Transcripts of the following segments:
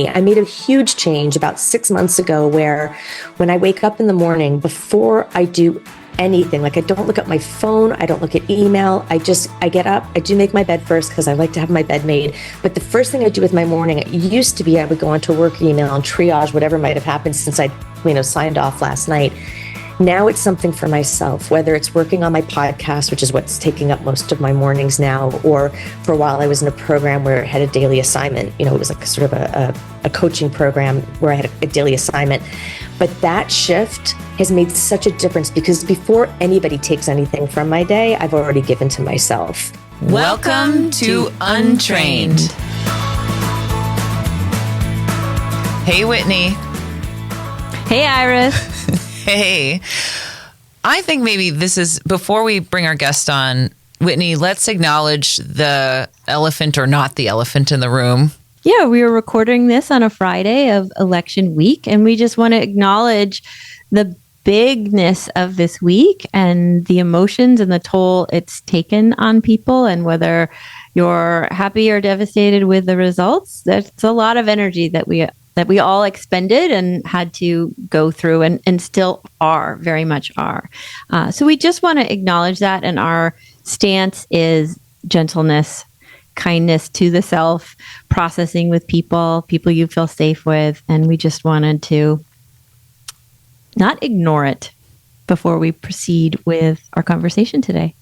I made a huge change about 6 months ago where when I wake up in the morning, before I do anything, like I don't look at my phone, I don't look at email, I get up, I do make my bed first because I like to have my bed made. But the first thing I do with my morning, it used to be I would go onto work email and triage whatever might have happened since I signed off last night. Now it's something for myself, whether it's working on my podcast, which is what's taking up most of my mornings now, or for a while I was in a program where I had a daily assignment. It was like sort of a coaching program where I had a daily assignment. But that shift has made such a difference because before anybody takes anything from my day, I've already given to myself. Welcome to Untrained. Hey, Whitney. Hey, Iris. Hey, I think maybe this is, before we bring our guest on, Whitney, let's acknowledge the elephant or not the elephant in the room. Yeah, we were recording this on a Friday of election week, and we just want to acknowledge the bigness of this week and the emotions and the toll it's taken on people, and whether you're happy or devastated with the results. There's a lot of energy that we all expended and had to go through and still are, very much are. So we just want to acknowledge that. And our stance is gentleness, kindness to the self, processing with people you feel safe with. And we just wanted to not ignore it before we proceed with our conversation today.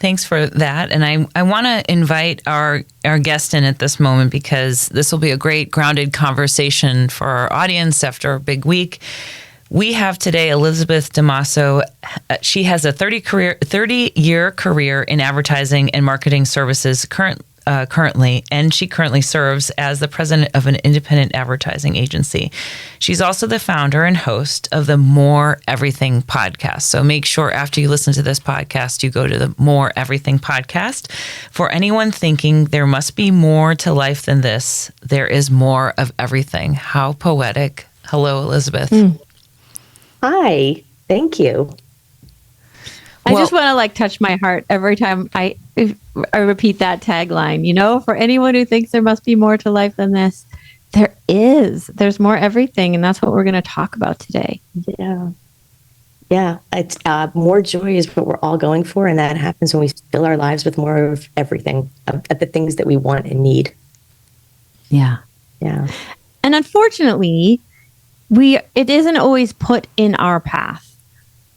Thanks for that. And I want to invite our guest in at this moment because this will be a great grounded conversation for our audience after a big week. We have today Elizabeth DeMaso. She has a 30-year career in advertising and marketing services currently, and she currently serves as the president of an independent advertising agency. She's also the founder and host of the More Everything podcast. So make sure after you listen to this podcast, you go to the More Everything podcast. For anyone thinking there must be more to life than this, there is more of everything. How poetic. Hello, Elizabeth. Hi, thank you. I just want to touch my heart every time I repeat that tagline. For anyone who thinks there must be more to life than this, there is. There's more everything, and that's what we're going to talk about today. Yeah. It's more joy is what we're all going for, and that happens when we fill our lives with more of everything, of the things that we want and need. Yeah. And unfortunately, it isn't always put in our path.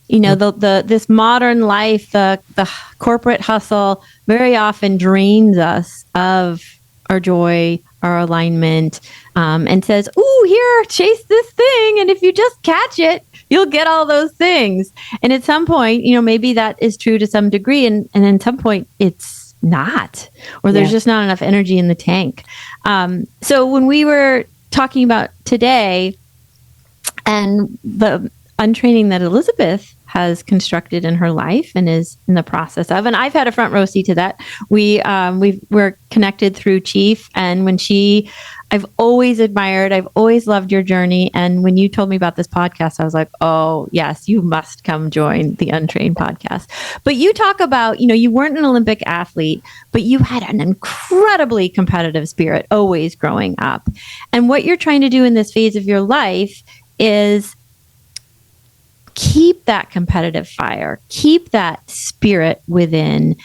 This modern life, the corporate hustle very often drains us of our joy, our alignment, and says, "Ooh, here, chase this thing. And if you just catch it, you'll get all those things." And at some point, maybe that is true to some degree. And at some point it's not, or there's just not enough energy in the tank. So when we were talking about today and the untraining that Elizabeth has constructed in her life and is in the process of, and I've had a front row seat to that. We're connected through Chief, and I've always admired, I've always loved your journey. And when you told me about this podcast, I was like, oh yes, you must come join the Untrained podcast. But you talk about, you weren't an Olympic athlete, but you had an incredibly competitive spirit always growing up. And what you're trying to do in this phase of your life is keep that competitive fire, keep that spirit within,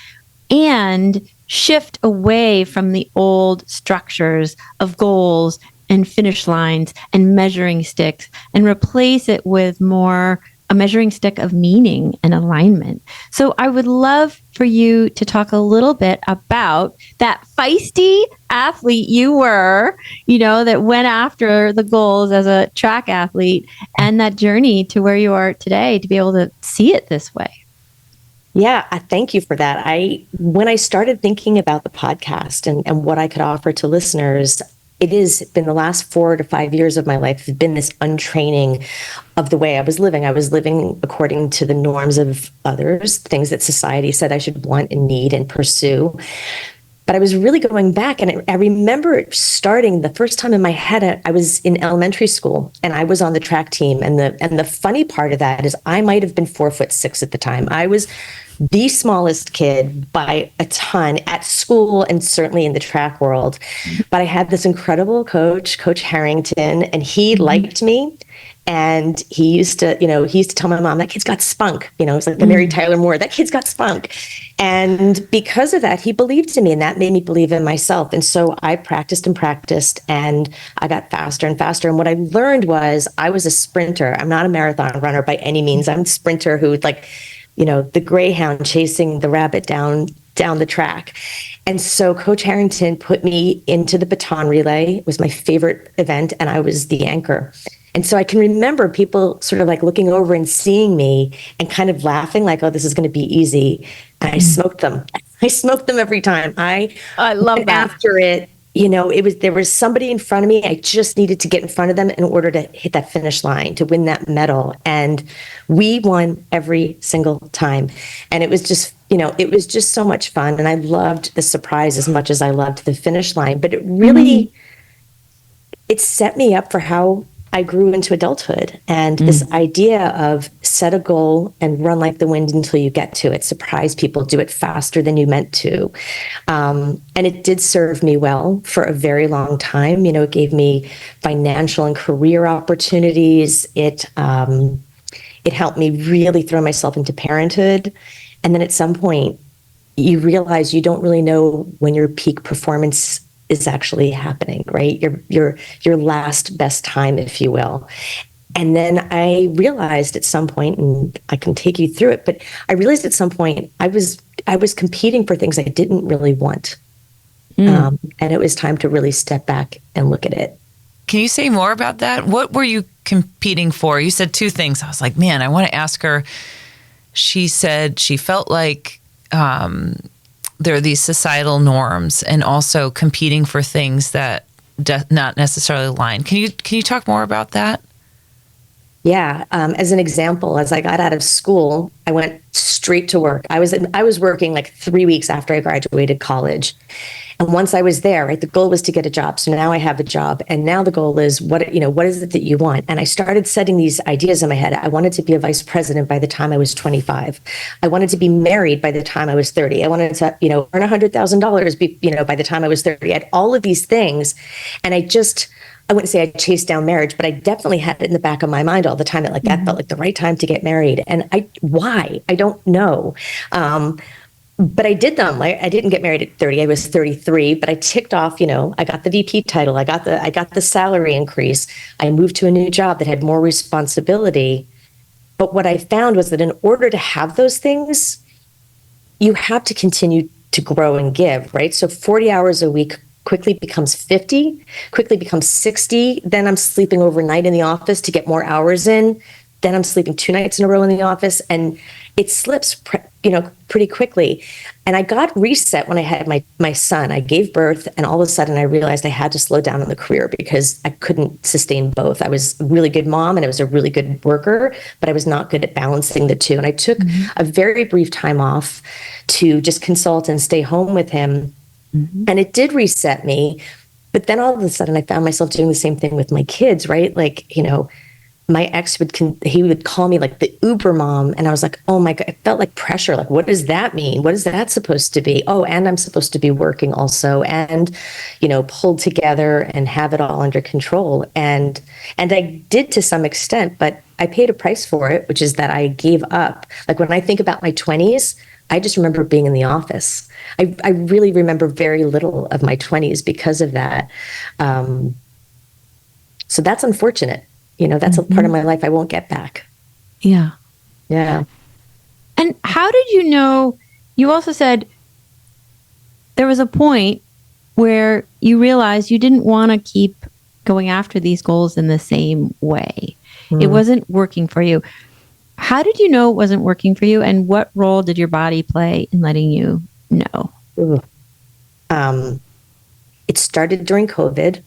and shift away from the old structures of goals and finish lines and measuring sticks, and replace it with more a measuring stick of meaning and alignment. So I would love for you to talk a little bit about that feisty athlete you were, that went after the goals as a track athlete, and that journey to where you are today to be able to see it this way. Yeah, thank you for that. When I started thinking about the podcast and what I could offer to listeners, it has been the last 4 to 5 years of my life have been this untraining of the way I was living. I was living according to the norms of others, things that society said I should want and need and pursue. But I was really going back, and I remember starting the first time in my head. I was in elementary school, and I was on the track team. And the funny part of that is I might have been 4'6" at the time. I was the smallest kid by a ton at school and certainly in the track world. But I had this incredible coach, Coach Harrington, and he liked me. And he used to tell my mom, that kid's got spunk. It's like the Mary Tyler Moore, that kid's got spunk. And because of that, he believed in me, and that made me believe in myself. And so I practiced and practiced, and I got faster and faster. And what I learned was I was a sprinter. I'm not a marathon runner by any means. I'm a sprinter who the greyhound chasing the rabbit down the track. And so Coach Harrington put me into the baton relay. It was my favorite event, and I was the anchor. And so I can remember people sort of like looking over and seeing me and kind of laughing like, oh, this is going to be easy. And I smoked them. I smoked them every time. I love that. After it, there was somebody in front of me. I just needed to get in front of them in order to hit that finish line, to win that medal. And we won every single time. And it was just, so much fun. And I loved the surprise as much as I loved the finish line. But it really, it set me up for how I grew into adulthood, and this idea of set a goal and run like the wind until you get to it. Surprise people, do it faster than you meant to. And it did serve me well for a very long time. It gave me financial and career opportunities. It helped me really throw myself into parenthood. And then at some point, you realize you don't really know when your peak performance is actually happening, right? Your last best time, if you will. And then I realized at some point, and I can take you through it, but I realized at some point I was competing for things I didn't really want. And it was time to really step back and look at it. Can you say more about that? What were you competing for? You said two things. I was like, man, I want to ask her. She said she felt like there are these societal norms, and also competing for things that not necessarily align. Can you talk more about that? Yeah. As an example, as I got out of school, I went straight to work. I was working like 3 weeks after I graduated college. And once I was there, right, the goal was to get a job. So now I have a job. And now the goal is what is it that you want? And I started setting these ideas in my head. I wanted to be a vice president by the time I was 25. I wanted to be married by the time I was 30. I wanted to, earn $100,000, by the time I was 30. I had all of these things. And I wouldn't say I chased down marriage, but I definitely had it in the back of my mind all the time that that felt like the right time to get married. And why? I don't know. But I did them. I didn't get married at 30. I was 33, but I ticked off, I got the VP title. I got the salary increase. I moved to a new job that had more responsibility. But what I found was that in order to have those things, you have to continue to grow and give, right? So 40 hours a week quickly becomes 50, quickly becomes 60. Then I'm sleeping overnight in the office to get more hours in. Then I'm sleeping 2 nights in a row in the office, and it slips, pretty quickly. And I got reset when I had my son. I gave birth, and all of a sudden I realized I had to slow down in the career because I couldn't sustain both. I was a really good mom and I was a really good worker, but I was not good at balancing the two. And I took a very brief time off to just consult and stay home with him. And it did reset me. But then all of a sudden I found myself doing the same thing with my kids, right? Like, my ex would call me like the Uber mom. And I was like, oh my God, it felt like pressure. Like, what does that mean? What is that supposed to be? Oh, and I'm supposed to be working also and, pulled together and have it all under control. And I did to some extent, but I paid a price for it, which is that I gave up. Like when I think about my 20s, I just remember being in the office. I really remember very little of my 20s because of that. So that's unfortunate. That's a part of my life I won't get back. Yeah. Yeah. And how did you know? You also said there was a point where you realized you didn't want to keep going after these goals in the same way. It wasn't working for you. How did you know it wasn't working for you? And what role did your body play in letting you know? It started during COVID.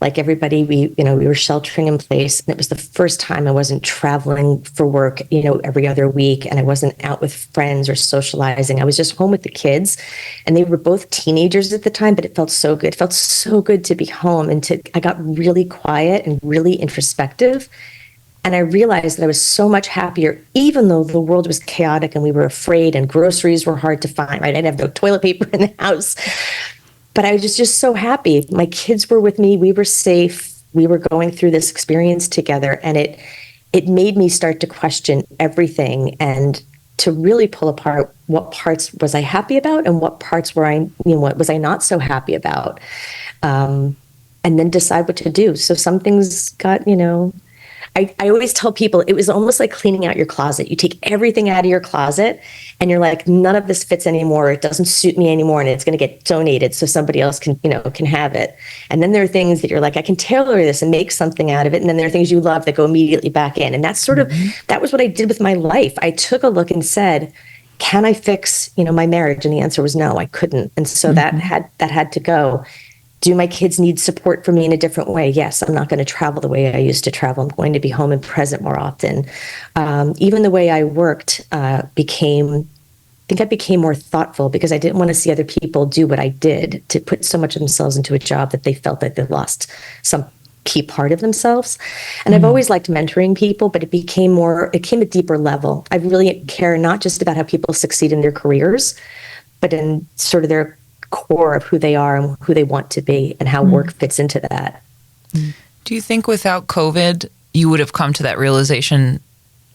Like everybody, we were sheltering in place, and it was the first time I wasn't traveling for work, every other week, and I wasn't out with friends or socializing. I was just home with the kids, and they were both teenagers at the time, but it felt so good. It felt so good to be home, and I got really quiet and really introspective. And I realized that I was so much happier, even though the world was chaotic and we were afraid and groceries were hard to find, right? I didn't have no toilet paper in the house. But I was just so happy. My kids were with me. We were safe. We were going through this experience together. And it made me start to question everything and to really pull apart what parts was I happy about and what parts what was I not so happy about. And then decide what to do. So some things got, I always tell people it was almost like cleaning out your closet. You take everything out of your closet and you're like, none of this fits anymore. It doesn't suit me anymore. And it's going to get donated so somebody else can have it. And then there are things that you're like, I can tailor this and make something out of it. And then there are things you love that go immediately back in. And that's sort of, that was what I did with my life. I took a look and said, can I fix, my marriage? And the answer was no, I couldn't. And so that had to go. Do my kids need support from me in a different way? Yes, I'm not going to travel the way I used to travel. I'm going to be home and present more often. Even the way I worked I think I became more thoughtful because I didn't want to see other people do what I did, to put so much of themselves into a job that they felt that they lost some key part of themselves. And I've always liked mentoring people, but it came a deeper level. I really care not just about how people succeed in their careers, but in sort of their core of who they are and who they want to be and how work fits into that. Do you think without COVID, you would have come to that realization,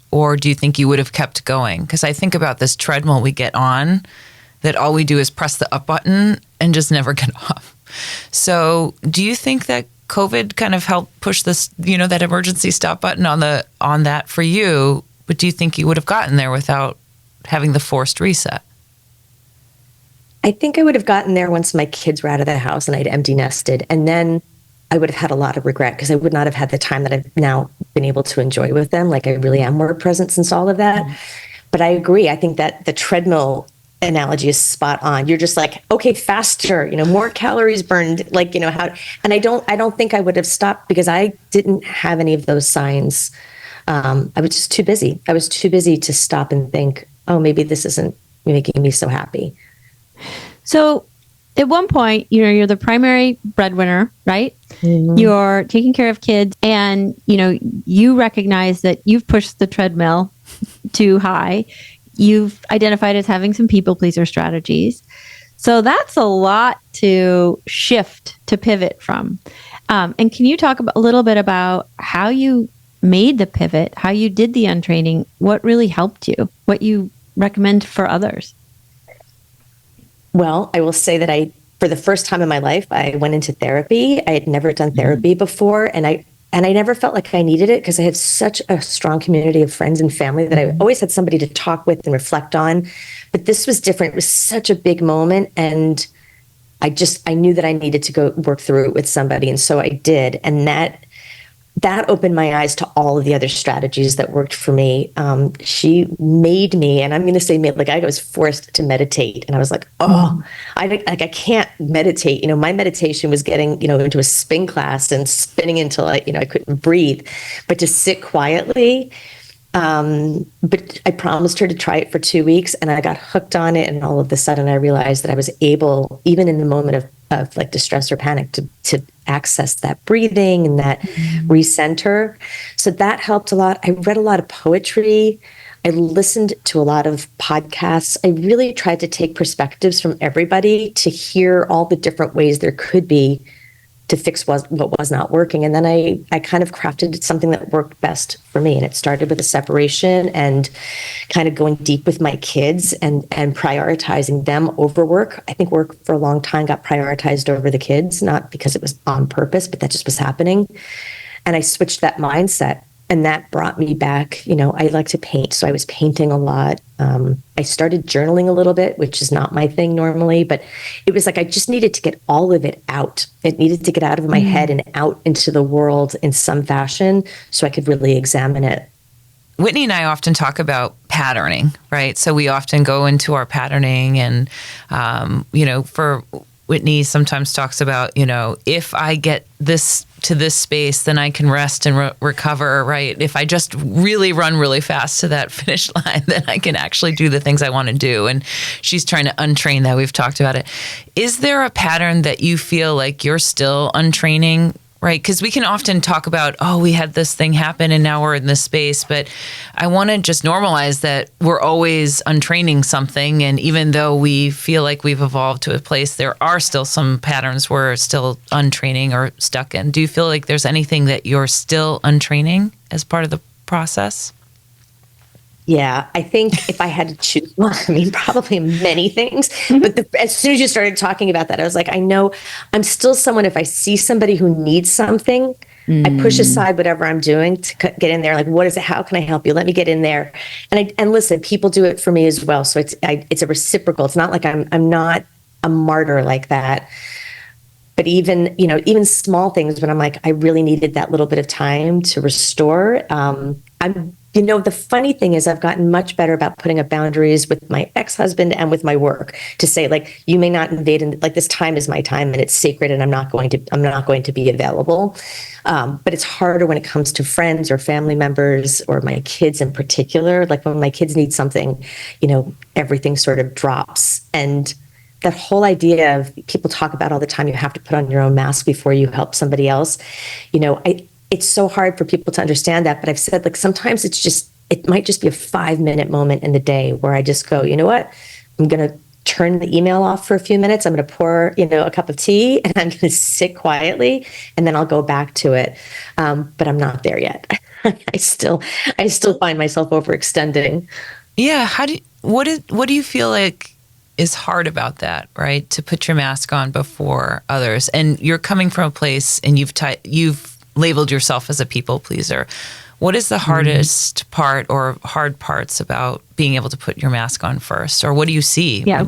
or do you think you would have kept going? Because I think about this treadmill we get on, that all we do is press the up button and just never get off. So do you think that COVID kind of helped push this, that emergency stop button on that for you? But do you think you would have gotten there without having the forced reset? I think I would have gotten there once my kids were out of the house and I'd empty nested. And then I would have had a lot of regret because I would not have had the time that I've now been able to enjoy with them. Like I really am more present since all of that. But I agree. I think that the treadmill analogy is spot on. You're just like, okay, faster, more calories burned, how, and I don't think I would have stopped because I didn't have any of those signs. I was just too busy. I was too busy to stop and think, oh, maybe this isn't making me so happy. So at one point, you're the primary breadwinner, right? Mm-hmm. You're taking care of kids and, you recognize that you've pushed the treadmill too high. You've identified as having some people pleaser strategies. So that's a lot to shift, to pivot from. And can you talk a little bit about how you made the pivot, how you did the untraining, what really helped you, what you recommend for others? Well, I will say that for the first time in my life, I went into therapy. I had never done therapy before, and I never felt like I needed it because I have such a strong community of friends and family that I always had somebody to talk with and reflect on. But this was different. It was such a big moment, and I knew that I needed to go work through it with somebody, and so I did. And that opened my eyes to all of the other strategies that worked for me. She made me, and I'm going to say made, like I was forced to meditate. And I was like, I can't meditate. My meditation was getting, into a spin class and spinning until I couldn't breathe. But to sit quietly, but I promised her to try it for 2 weeks and I got hooked on it. And all of a sudden I realized that I was able, even in the moment of like distress or panic, to access that breathing and that recenter. So that helped a lot. I read a lot of poetry. I listened to a lot of podcasts. I really tried to take perspectives from everybody to hear all the different ways there could be to fix what was not working. And then I kind of crafted something that worked best for me. And it started with a separation and kind of going deep with my kids and prioritizing them over work. I think work for a long time got prioritized over the kids, not because it was on purpose, but that just was happening. And I switched that mindset. And that brought me back, I like to paint. So I was painting a lot. I started journaling a little bit, which is not my thing normally, but it was like I just needed to get all of it out. It needed to get out of my head and out into the world in some fashion so I could really examine it. Whitney and I often talk about patterning, right? So we often go into our patterning and, for Whitney sometimes talks about, if I get this to this space, then I can rest and recover, right? If I just really run really fast to that finish line, then I can actually do the things I want to do. And she's trying to untrain that. We've talked about it. Is there a pattern that you feel like you're still untraining right? Because we can often talk about, oh, we had this thing happen and now we're in this space. But I want to just normalize that we're always untraining something. And even though we feel like we've evolved to a place, there are still some patterns we're still untraining or stuck in. Do you feel like there's anything that you're still untraining as part of the process? Yeah, I think if I had to choose one, I mean, probably many things. But as soon as you started talking about that, I was like, I know I'm still someone, if I see somebody who needs something, I push aside whatever I'm doing to get in there. Like, what is it? How can I help you? Let me get in there. And listen, people do it for me as well. So it's a reciprocal. It's not like I'm not a martyr like that. But even small things when I'm like, I really needed that little bit of time to restore. The funny thing is I've gotten much better about putting up boundaries with my ex-husband and with my work to say, like, you may not invade, and like, this time is my time and it's sacred and I'm not going to be available. But it's harder when it comes to friends or family members or my kids in particular. Like, when my kids need something, everything sort of drops. And that whole idea of, people talk about all the time, you have to put on your own mask before you help somebody else. It's so hard for people to understand that. But I've said, like, sometimes it might just be a 5-minute moment in the day where I just go, you know what? I'm going to turn the email off for a few minutes. I'm going to pour, a cup of tea, and I'm going to sit quietly, and then I'll go back to it. But I'm not there yet. I still find myself overextending. Yeah. What do you feel like is hard about that, right? To put your mask on before others, and you're coming from a place, and you've labeled yourself as a people pleaser. What is the hardest part or hard parts about being able to put your mask on first? Or what do you see? Yeah.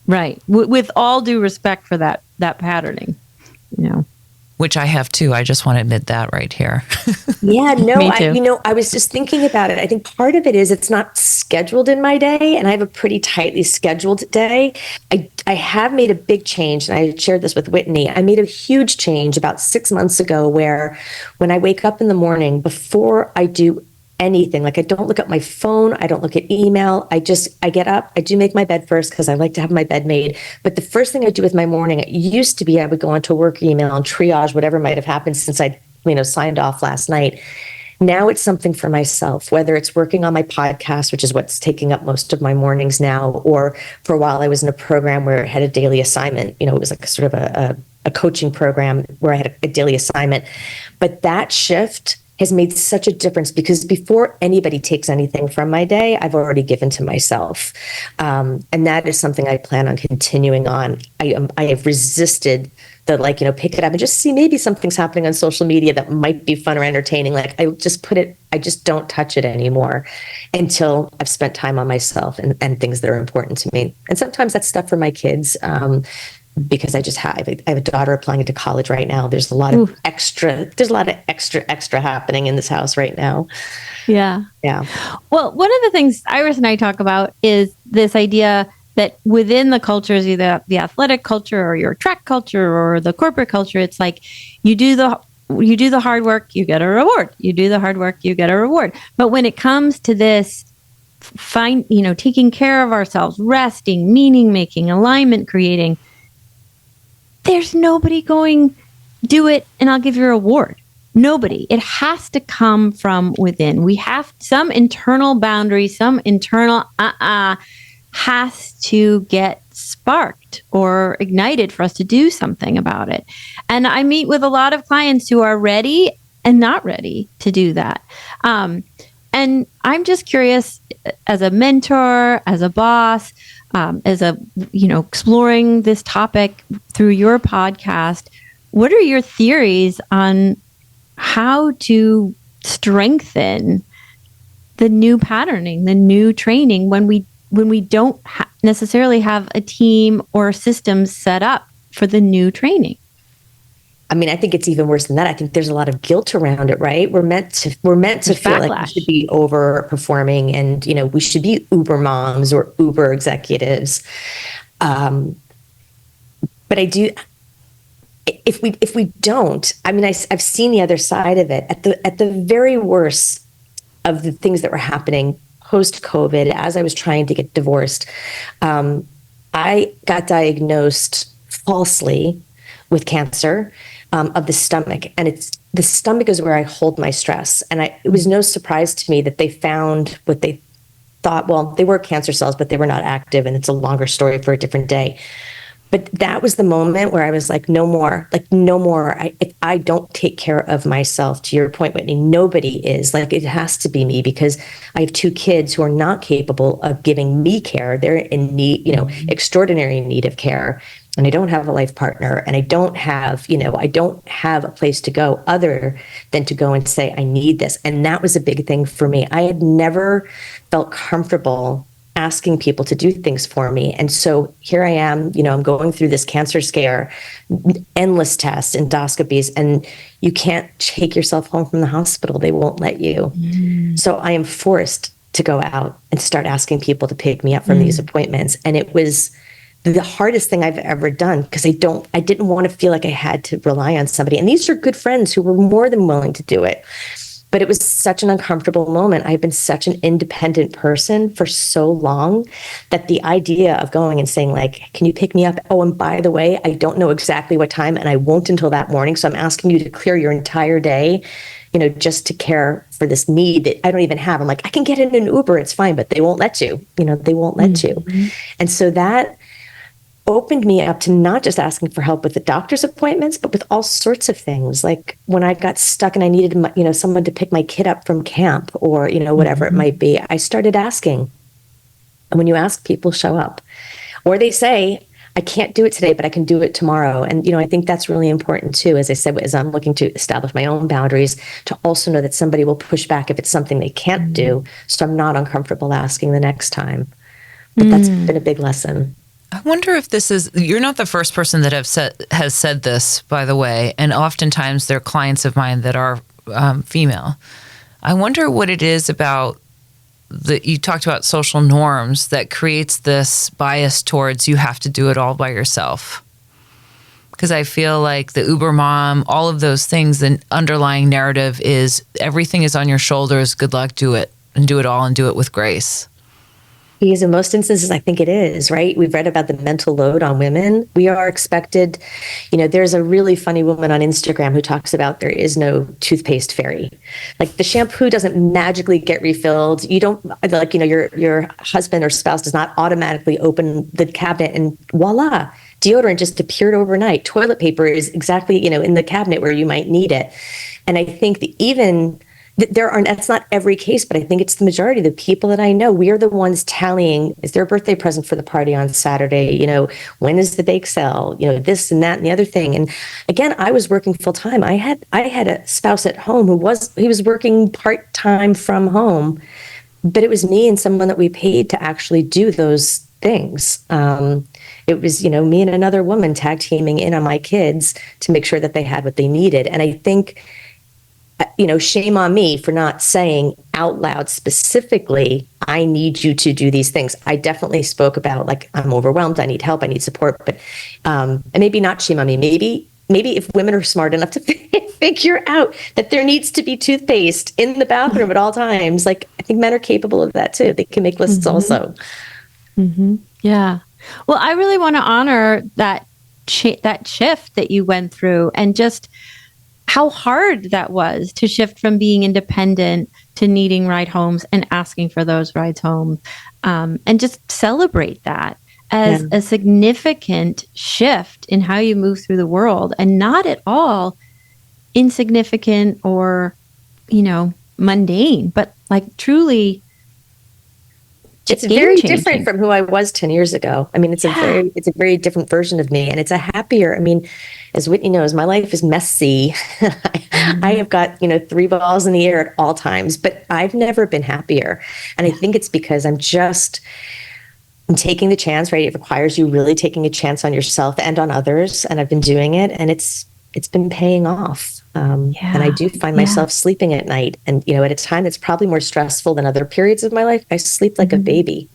Right. With all due respect for that patterning, Which I have too. I just want to admit that right here. Yeah, no, Me too. I was just thinking about it. I think part of it is it's not scheduled in my day, and I have a pretty tightly scheduled day. I have made a big change, and I shared this with Whitney. I made a huge change about 6 months ago where when I wake up in the morning, before I do anything, like, I don't look at my phone, I don't look at email. I get up, I do make my bed first because I like to have my bed made. But the first thing I do with my morning, it used to be I would go onto work email and triage whatever might have happened since I signed off last night. Now it's something for myself, whether it's working on my podcast, which is what's taking up most of my mornings now, or for a while I was in a program where I had a daily assignment. It was like sort of a coaching program where I had a daily assignment. But that shift has made such a difference, because before anybody takes anything from my day, I've already given to myself. And that is something I plan on continuing on. I have resisted the, pick it up and just see, maybe something's happening on social media that might be fun or entertaining. Like, I just don't touch it anymore until I've spent time on myself and things that are important to me. And sometimes that's stuff for my kids. Because I have a daughter applying into college right now. There's a lot of extra happening in this house right now. Yeah. Yeah. Well, one of the things Iris and I talk about is this idea that within the cultures, either the athletic culture or your track culture or the corporate culture, it's like you do the hard work, you get a reward. You do the hard work, you get a reward. But when it comes to this, taking care of ourselves, resting, meaning making, alignment creating, there's nobody going, do it and I'll give you a reward. Nobody. It has to come from within. We have some internal boundary, some internal has to get sparked or ignited for us to do something about it. And I meet with a lot of clients who are ready and not ready to do that. And I'm just curious, as a mentor, as a boss, exploring this topic through your podcast, what are your theories on how to strengthen the new patterning, the new training when we don't necessarily have a team or systems set up for the new training? I mean, I think it's even worse than that. I think there's a lot of guilt around it, right? We're meant to feel backlash. like we should be overperforming, and we should be uber moms or uber executives. But I do. If we don't, I mean, I've seen the other side of it. At the very worst of the things that were happening post-COVID, as I was trying to get divorced, I got diagnosed falsely with cancer. of the stomach. And the stomach is where I hold my stress. And it was no surprise to me that they found what they thought, well, they were cancer cells, but they were not active. And it's a longer story for a different day. But that was the moment where I was like, no more, if I don't take care of myself, to your point, Whitney, nobody is. Like, it has to be me, because I have 2 kids who are not capable of giving me care. They're in need, extraordinary need of care. And I don't have a life partner, and I don't have a place to go other than to go and say, I need this. And that was a big thing for me. I had never felt comfortable asking people to do things for me. And so here I am, I'm going through this cancer scare, endless tests, endoscopies, and you can't take yourself home from the hospital. They won't let you. So I am forced to go out and start asking people to pick me up from these appointments. And it was the hardest thing I've ever done, because I didn't want to feel like I had to rely on somebody. And these are good friends who were more than willing to do it. But it was such an uncomfortable moment. I've been such an independent person for so long that the idea of going and saying, like, can you pick me up? Oh, and by the way, I don't know exactly what time, and I won't until that morning. So I'm asking you to clear your entire day, just to care for this need that I don't even have. I'm like, I can get in an Uber, it's fine, but they won't let you. They won't let you. And so that opened me up to not just asking for help with the doctor's appointments, but with all sorts of things. Like when I got stuck and I needed, someone to pick my kid up from camp, or, whatever it might be, I started asking. And when you ask, people show up. Or they say, I can't do it today, but I can do it tomorrow. And, I think that's really important too, as I said, as I'm looking to establish my own boundaries, to also know that somebody will push back if it's something they can't do. So I'm not uncomfortable asking the next time. But that's been a big lesson. I wonder if you're not the first person that has said this, by the way, and oftentimes they're clients of mine that are female. I wonder what it is about you talked about social norms that creates this bias towards you have to do it all by yourself. Because I feel like the Uber mom, all of those things, the underlying narrative is everything is on your shoulders. Good luck, do it, and do it all, and do it with grace. Because in most instances, I think it is, right? We've read about the mental load on women. We are expected, there's a really funny woman on Instagram who talks about there is no toothpaste fairy. Like, the shampoo doesn't magically get refilled. You don't, your husband or spouse does not automatically open the cabinet and voila, deodorant just appeared overnight. Toilet paper is exactly, in the cabinet where you might need it. And I think that's not every case, but I think it's the majority of the people that I know. We are the ones tallying, is there a birthday present for the party on Saturday? When is the bake sale? This and that and the other thing. And again, I was working full time. I had a spouse at home he was working part-time from home, but it was me and someone that we paid to actually do those things. It was, me and another woman tag teaming in on my kids to make sure that they had what they needed. And I think, shame on me for not saying out loud specifically, I need you to do these things. I definitely spoke about, like, I'm overwhelmed, I need help, I need support, but and maybe not shame on me. Maybe if women are smart enough to figure out that there needs to be toothpaste in the bathroom at all times, like, I think men are capable of that too. They can make lists also. Yeah. Well, I really want to honor that shift that you went through, and just how hard that was to shift from being independent to needing ride homes and asking for those rides home, and just celebrate that as a significant shift in how you move through the world, and not at all insignificant or, mundane, but like truly it's very different from who I was 10 years ago. I mean, it's a very different version of me, and it's a happier, as Whitney knows, my life is messy. I have got, 3 balls in the air at all times, but I've never been happier. And I think it's because I'm taking the chance, right? It requires you really taking a chance on yourself and on others. And I've been doing it, and it's been paying off. And I do find myself sleeping at night. And, at a time that's probably more stressful than other periods of my life, I sleep like a baby.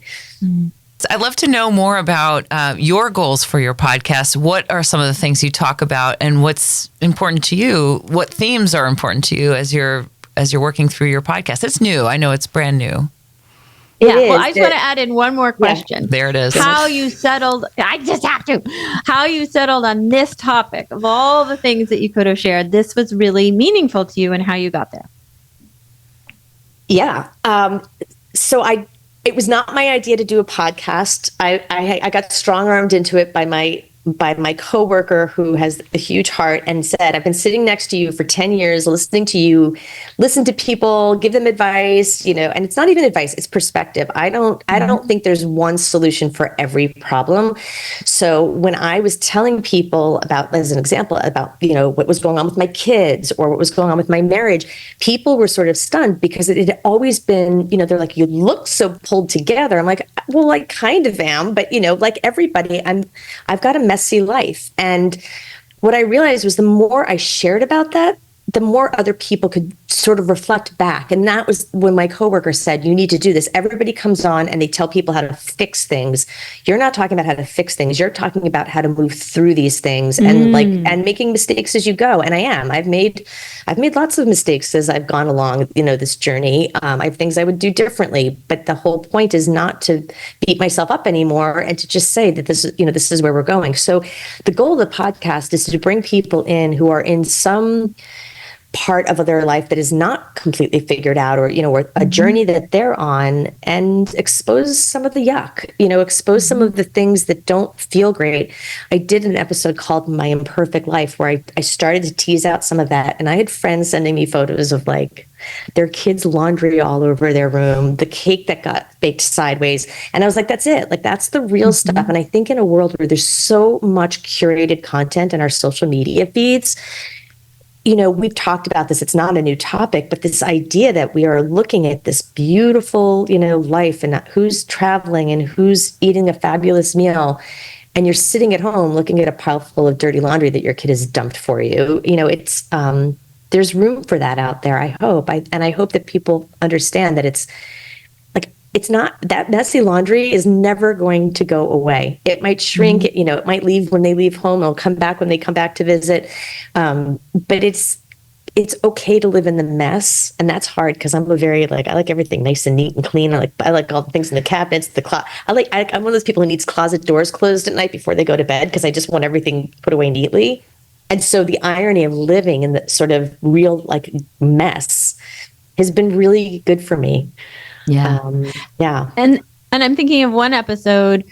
I'd love to know more about your goals for your podcast. What are some of the things you talk about, and what's important to you? What themes are important to you as you're working through your podcast? It's new. I know it's brand new. Yeah. Well, I just want to add in one more question. Yeah. There it is. How you settled, I just have to, how you settled on this topic of all the things that you could have shared. This was really meaningful to you and how you got there. Yeah. So it was not my idea to do a podcast. I got strong-armed into it by my coworker who has a huge heart and said, I've been sitting next to you for 10 years, listening to you, listen to people, give them advice, and it's not even advice, it's perspective. I don't think there's one solution for every problem. So when I was telling people about, as an example, about, what was going on with my kids or what was going on with my marriage, people were sort of stunned because it had always been, they're like, you look so pulled together. I'm like, well, I kind of am, but like everybody, I've got a messy life. And what I realized was the more I shared about that, the more other people could sort of reflect back. And that was when my coworker said, you need to do this. Everybody comes on and they tell people how to fix things. You're not talking about how to fix things. You're talking about how to move through these things and and making mistakes as you go. And I am. I've made lots of mistakes as I've gone along, this journey. I have things I would do differently, but the whole point is not to beat myself up anymore and to just say that this is where we're going. So the goal of the podcast is to bring people in who are in some part of their life that is not completely figured out, or a journey that they're on, and expose some of the yuck, expose some of the things that don't feel great. I did an episode called My Imperfect Life where I started to tease out some of that, and I had friends sending me photos of like their kids' laundry all over their room, the cake that got baked sideways, and I was like, that's it, like that's the real stuff. And I think in a world where there's so much curated content in our social media feeds, we've talked about this, it's not a new topic, but this idea that we are looking at this beautiful, life, and who's traveling and who's eating a fabulous meal, and you're sitting at home looking at a pile full of dirty laundry that your kid has dumped for you. It's there's room for that out there, I hope. I hope that people understand that it's not, that messy laundry is never going to go away. It might shrink, it might leave when they leave home. It'll come back when they come back to visit. But it's okay to live in the mess. And that's hard because I'm I like everything nice and neat and clean. I like all the things in the cabinets, I'm one of those people who needs closet doors closed at night before they go to bed because I just want everything put away neatly. And so the irony of living in the sort of real mess has been really good for me. Yeah. Yeah. And I'm thinking of one episode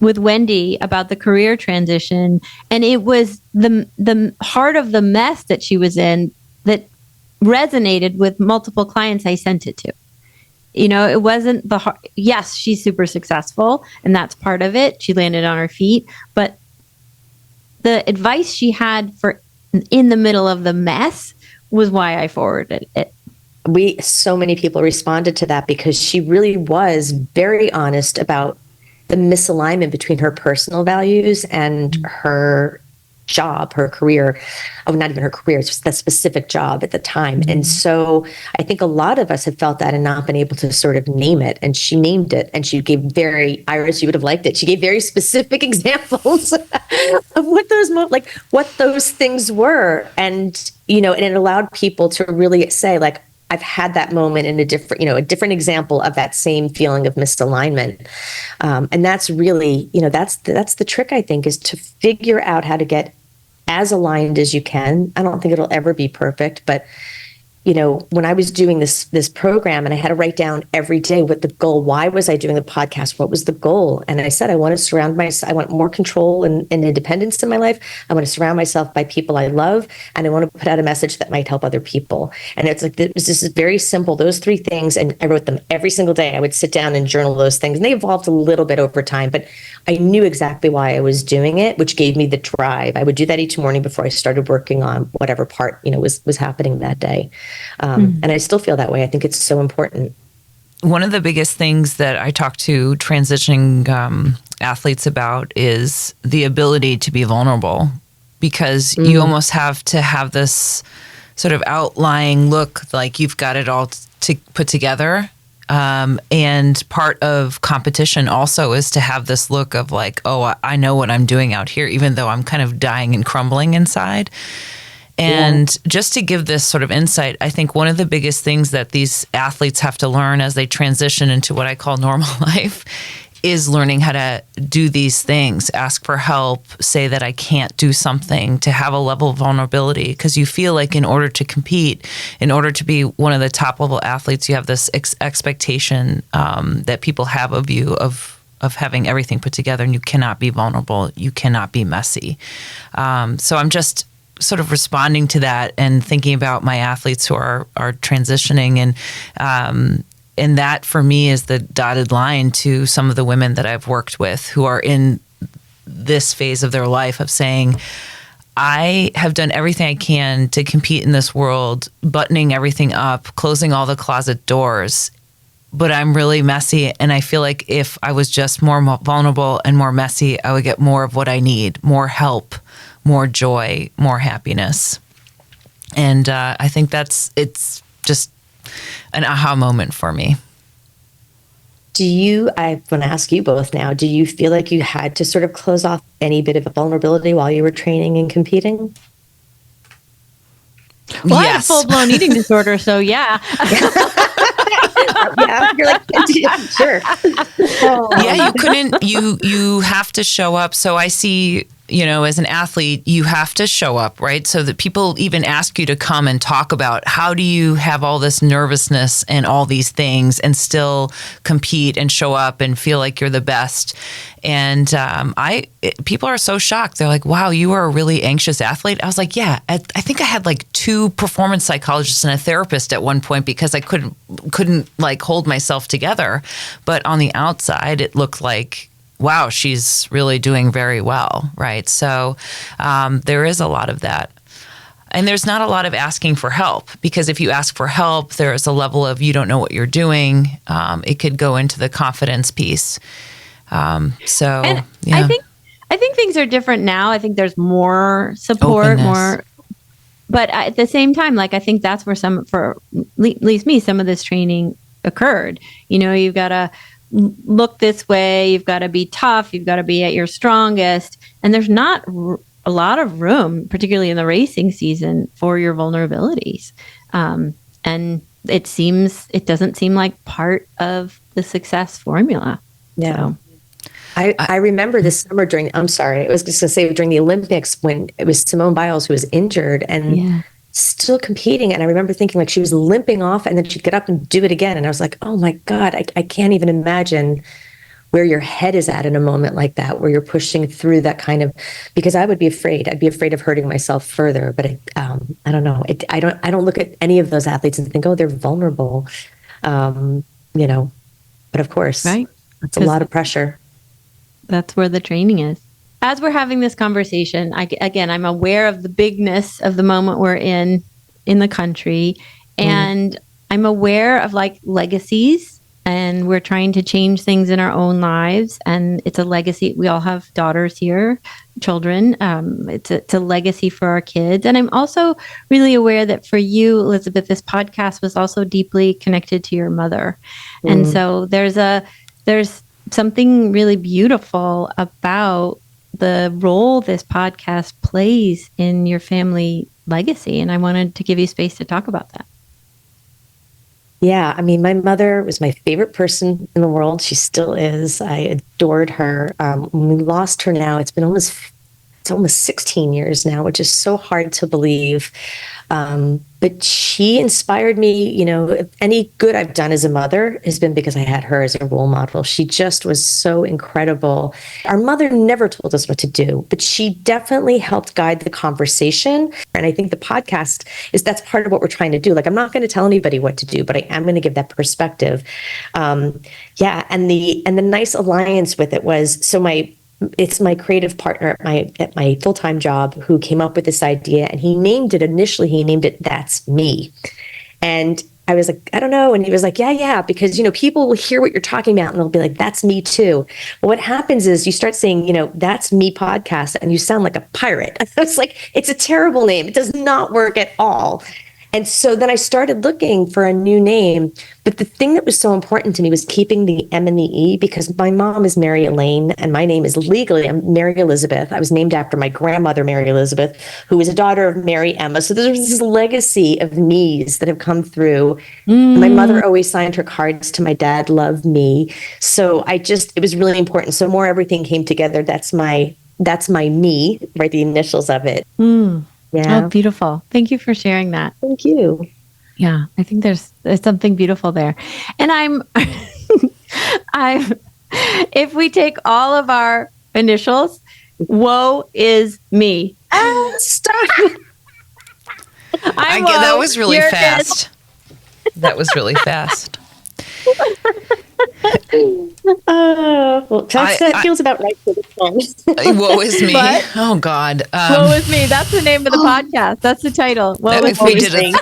with Wendy about the career transition. And it was the heart of the mess that she was in that resonated with multiple clients I sent it to. It wasn't the heart. Yes, she's super successful and that's part of it. She landed on her feet. But the advice she had for in the middle of the mess was why I forwarded it. So many people responded to that because she really was very honest about the misalignment between her personal values and her job, her career. Oh, not even her career, it's just that specific job at the time. And so I think a lot of us have felt that and not been able to sort of name it. And she named it, and she gave Iris, you would have liked it. She gave very specific examples of what those things were. And, and it allowed people to really say I've had that moment in a different example of that same feeling of misalignment. And that's really, that's the trick, I think, is to figure out how to get as aligned as you can. I don't think it'll ever be perfect, but when I was doing this program and I had to write down every day what the goal, why was I doing the podcast? What was the goal? And I said, I want to surround myself. I want more control and independence in my life. I want to surround myself by people I love. And I want to put out a message that might help other people. And it's it was just very simple, those three things. And I wrote them every single day. I would sit down and journal those things. And they evolved a little bit over time, but I knew exactly why I was doing it, which gave me the drive. I would do that each morning before I started working on whatever part, was happening that day. And I still feel that way. I think it's so important. One of the biggest things that I talk to transitioning athletes about is the ability to be vulnerable, because you almost have to have this sort of outlying look like you've got it all to put together. And part of competition also is to have this look of I know what I'm doing out here, even though I'm kind of dying and crumbling inside. And just to give this sort of insight, I think one of the biggest things that these athletes have to learn as they transition into what I call normal life is learning how to do these things, ask for help, say that I can't do something, to have a level of vulnerability, because you feel like in order to compete, in order to be one of the top level athletes, you have this expectation that people have of you of having everything put together, and you cannot be vulnerable, you cannot be messy. So I'm just sort of responding to that and thinking about my athletes who are transitioning, and that for me is the dotted line to some of the women that I've worked with who are in this phase of their life of saying, I have done everything I can to compete in this world, buttoning everything up, closing all the closet doors, but I'm really messy. And I feel like if I was just more vulnerable and more messy, I would get more of what I need, more help, more joy, more happiness. And I think it's just an aha moment for me. I want to ask you both now, do you feel like you had to sort of close off any bit of a vulnerability while you were training and competing? Well, yes. I have full-blown eating disorder, so yeah. Yeah, you're like, sure. Yeah, you have to show up. So I see, as an athlete, you have to show up, right? So that people even ask you to come and talk about how do you have all this nervousness and all these things and still compete and show up and feel like you're the best. And people are so shocked. They're like, wow, you are a really anxious athlete. I was like, yeah, I think I had like 2 performance psychologists and a therapist at one point because I couldn't like hold myself together. But on the outside, it looked like, wow, she's really doing very well, right? So there is a lot of that. And there's not a lot of asking for help, because if you ask for help, there's a level of you don't know what you're doing. It could go into the confidence piece. I think things are different now. I think there's more support, but at the same time, like I think that's where for at least me, some of this training occurred. You've got to look this way, you've got to be tough, you've got to be at your strongest, and there's not a lot of room, particularly in the racing season, for your vulnerabilities. And it doesn't seem like part of the success formula. Yeah. So. I remember this summer I was just going to say during the Olympics when it was Simone Biles who was injured and still competing. And I remember thinking like she was limping off and then she'd get up and do it again. And I was like, oh my God, I can't even imagine where your head is at in a moment like that, where you're pushing through that kind of, because I would be afraid. I'd be afraid of hurting myself further. But I don't know. I don't look at any of those athletes and think, oh, they're vulnerable. But of course, right? It's a lot of pressure. That's where the training is. As we're having this conversation, I'm aware of the bigness of the moment we're in the country. And I'm aware of like legacies, and we're trying to change things in our own lives. And it's a legacy. We all have daughters here, children. It's a legacy for our kids. And I'm also really aware that for you, Elizabeth, this podcast was also deeply connected to your mother. And so there's something really beautiful about the role this podcast plays in your family legacy. And I wanted to give you space to talk about that. Yeah. I mean, my mother was my favorite person in the world. She still is. I adored her. When we lost her now, it's almost 16 years now, which is so hard to believe. But she inspired me, any good I've done as a mother has been because I had her as a role model. She just was so incredible. Our mother never told us what to do, but she definitely helped guide the conversation. And I think the podcast that's part of what we're trying to do. Like, I'm not going to tell anybody what to do, but I am going to give that perspective. And the nice alliance with it was, it's my creative partner at my full-time job who came up with this idea, and he named it That's Me. And I was like, I don't know. And he was like, yeah, because, people will hear what you're talking about and they'll be like, that's me too. But what happens is you start saying, That's Me podcast, and you sound like a pirate. I was like, it's a terrible name. It does not work at all. And so then I started looking for a new name. But the thing that was so important to me was keeping the M and the E, because my mom is Mary Elaine and my name is legally I'm Mary Elizabeth. I was named after my grandmother, Mary Elizabeth, who was a daughter of Mary Emma. So there's this legacy of me's that have come through. My mother always signed her cards to my dad, love me. So it was really important. So more everything came together. That's my me, right? The initials of it. Yeah. Oh, beautiful. Thank you for sharing that. Thank you. Yeah, I think there's something beautiful there. And I'm if we take all of our initials, woe is me. Stop. That was really fast. That was really fast. Well, that feels about right for this one. Woe is me. But, oh God. Woe is me. That's the name of the podcast. That's the title. Woe is me.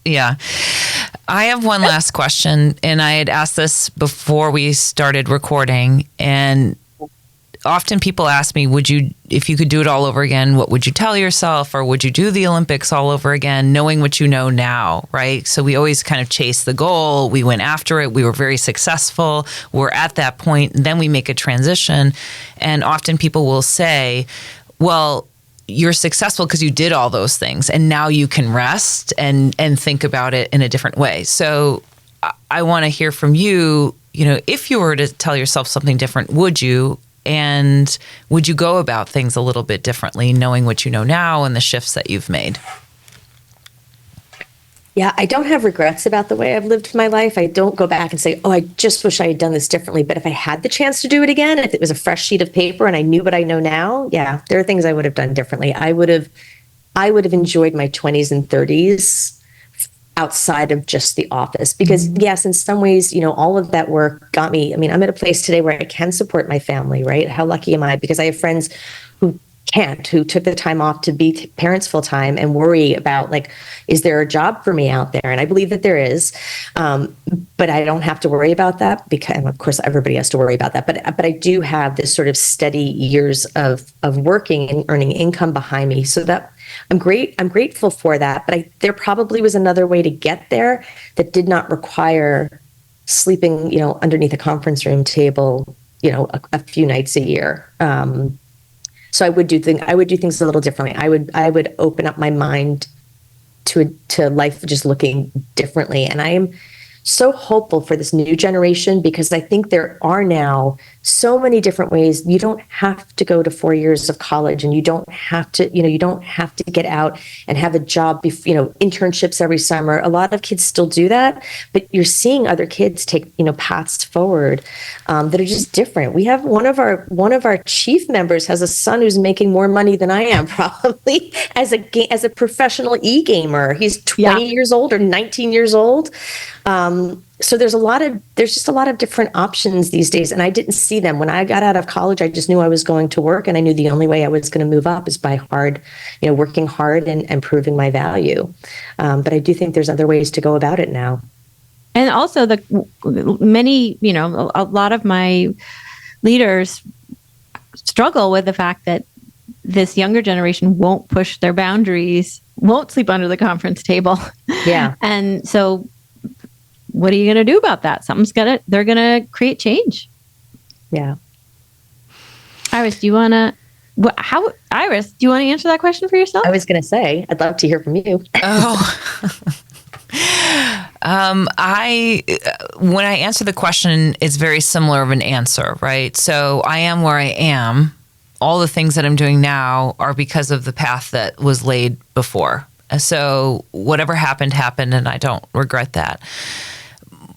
Yeah. I have one last question, and I had asked this before we started recording, and often people ask me, if you could do it all over again, what would you tell yourself? Or would you do the Olympics all over again, knowing what you know now, right? So we always kind of chase the goal. We went after it. We were very successful. We're at that point. And then we make a transition. And often people will say, well, you're successful because you did all those things. And now you can rest and think about it in a different way. So I want to hear from you, if you were to tell yourself something different, would you? And would you go about things a little bit differently, knowing what you know now and the shifts that you've made? Yeah, I don't have regrets about the way I've lived my life. I don't go back and say, oh, I just wish I had done this differently. But if I had the chance to do it again, if it was a fresh sheet of paper and I knew what I know now, yeah, there are things I would have done differently. I would have enjoyed my 20s and 30s outside of just the office, because yes, in some ways, all of that work got me. I mean, I'm at a place today where I can support my family, right? How lucky am I? Because I have friends who took the time off to be parents full time and worry about, is there a job for me out there? And I believe that there is, but I don't have to worry about that, because of course everybody has to worry about that. But I do have this sort of steady years of working and earning income behind me, so that I'm grateful for that. But there probably was another way to get there that did not require sleeping, underneath a conference room table, a few nights a year. So I would do things a little differently. I would open up my mind to life just looking differently. And I am so hopeful for this new generation, because I think there are now so many different ways. You don't have to go to 4 years of college, and you don't have to get out and have a job, internships every summer. A lot of kids still do that, but you're seeing other kids take, paths forward that are just different. We have one of our chief members has a son who's making more money than I am, probably as a professional e-gamer. He's 20 years old or 19 years old. So there's just a lot of different options these days, and I didn't see them when I got out of college. I just knew I was going to work, and I knew the only way I was going to move up is by working hard and proving my value. But I do think there's other ways to go about it now. And also a lot of my leaders struggle with the fact that this younger generation won't push their boundaries, won't sleep under the conference table. Yeah. And so what are you going to do about that? They're going to create change. Yeah. Iris, do you want to answer that question for yourself? I was going to say, I'd love to hear from you. When I answer the question, it's very similar of an answer, right? So I am where I am. All the things that I'm doing now are because of the path that was laid before. So whatever happened, and I don't regret that.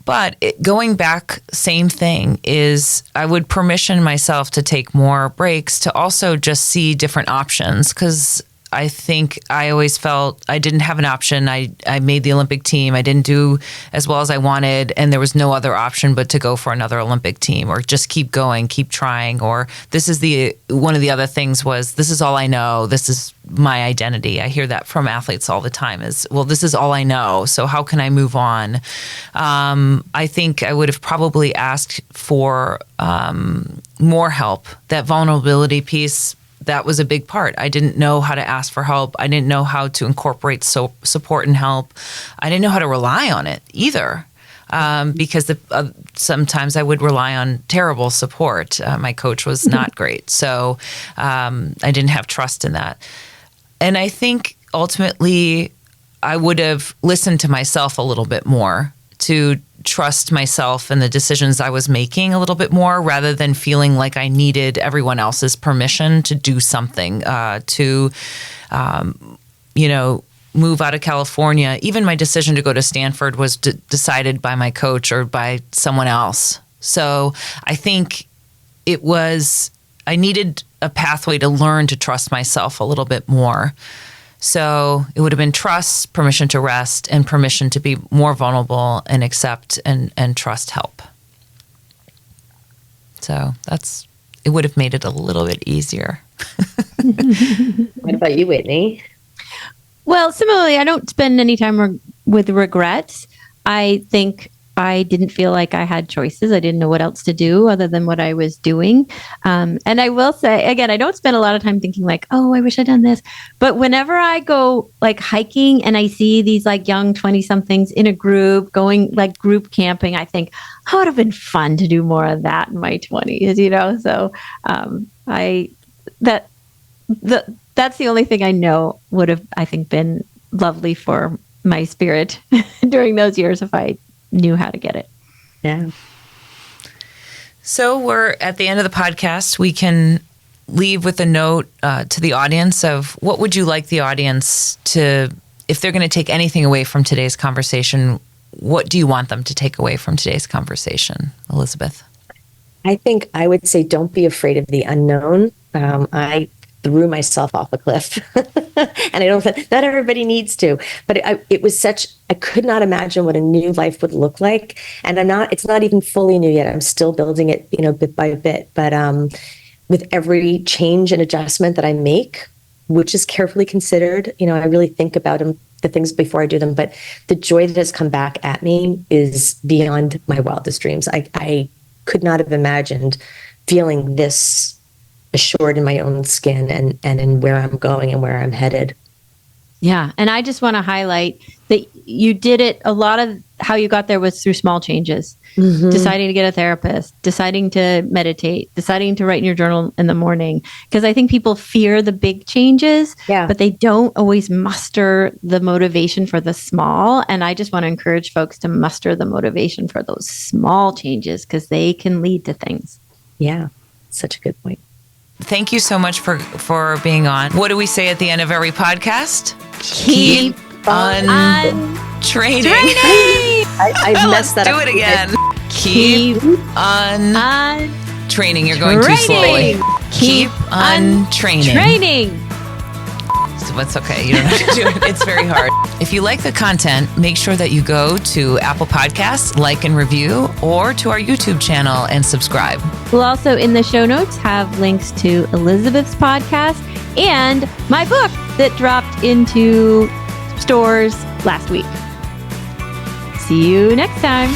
But going back, same thing is I would permission myself to take more breaks, to also just see different options, because I think I always felt I didn't have an option. I made the Olympic team. I didn't do as well as I wanted, and there was no other option but to go for another Olympic team, or just keep going, keep trying. Or one of the other things was, this is all I know. This is my identity. I hear that from athletes all the time is, well, this is all I know. So how can I move on? I think I would have probably asked for more help. That vulnerability piece, that was a big part. I didn't know how to ask for help. I didn't know how to incorporate support and help. I didn't know how to rely on it either. Because sometimes I would rely on terrible support. My coach was not great. So I didn't have trust in that. And I think ultimately I would have listened to myself a little bit more, to trust myself and the decisions I was making a little bit more, rather than feeling like I needed everyone else's permission to do something, move out of California. Even my decision to go to Stanford was decided by my coach or by someone else. So I think I needed a pathway to learn to trust myself a little bit more. So it would have been trust, permission to rest, and permission to be more vulnerable and accept and trust help. So it would have made it a little bit easier. What about you, Whitney? Well, similarly, I don't spend any time with regrets. I think I didn't feel like I had choices. I didn't know what else to do other than what I was doing. And I will say, again, I don't spend a lot of time thinking like, oh, I wish I'd done this. But whenever I go like hiking and I see these like young 20-somethings in a group going like group camping, I think, oh, it would have been fun to do more of that in my 20s, So that's the only thing I know would have, I think, been lovely for my spirit during those years if I knew how to get it. Yeah. So we're at the end of the podcast. We can leave with a note to the audience of what would you like the audience to, if they're going to take anything away from today's conversation, what do you want them to take away from today's conversation, Elizabeth? I think I would say don't be afraid of the unknown. I threw myself off a cliff. And I don't think not everybody needs to, but it was I could not imagine what a new life would look like. And it's not even fully new yet. I'm still building it, bit by bit. But with every change and adjustment that I make, which is carefully considered, I really think about the things before I do them. But the joy that has come back at me is beyond my wildest dreams. I could not have imagined feeling this assured in my own skin and in where I'm going and where I'm headed. Yeah. And I just want to highlight that you did it. A lot of how you got there was through small changes, deciding to get a therapist, deciding to meditate, deciding to write in your journal in the morning. Because I think people fear the big changes, but they don't always muster the motivation for the small. And I just want to encourage folks to muster the motivation for those small changes because they can lead to things. Yeah. Such a good point. Thank you so much for being on. What do we say at the end of every podcast? Keep on training. I messed that up. Do it again. Keep on training. You're going too slowly. Keep on training. Training. It's okay. You don't have to do it. It's very hard. If you like the content, make sure that you go to Apple Podcasts, like and review, or to our YouTube channel and subscribe. We'll also, in the show notes, have links to Elizabeth's podcast and my book that dropped into stores last week. See you next time.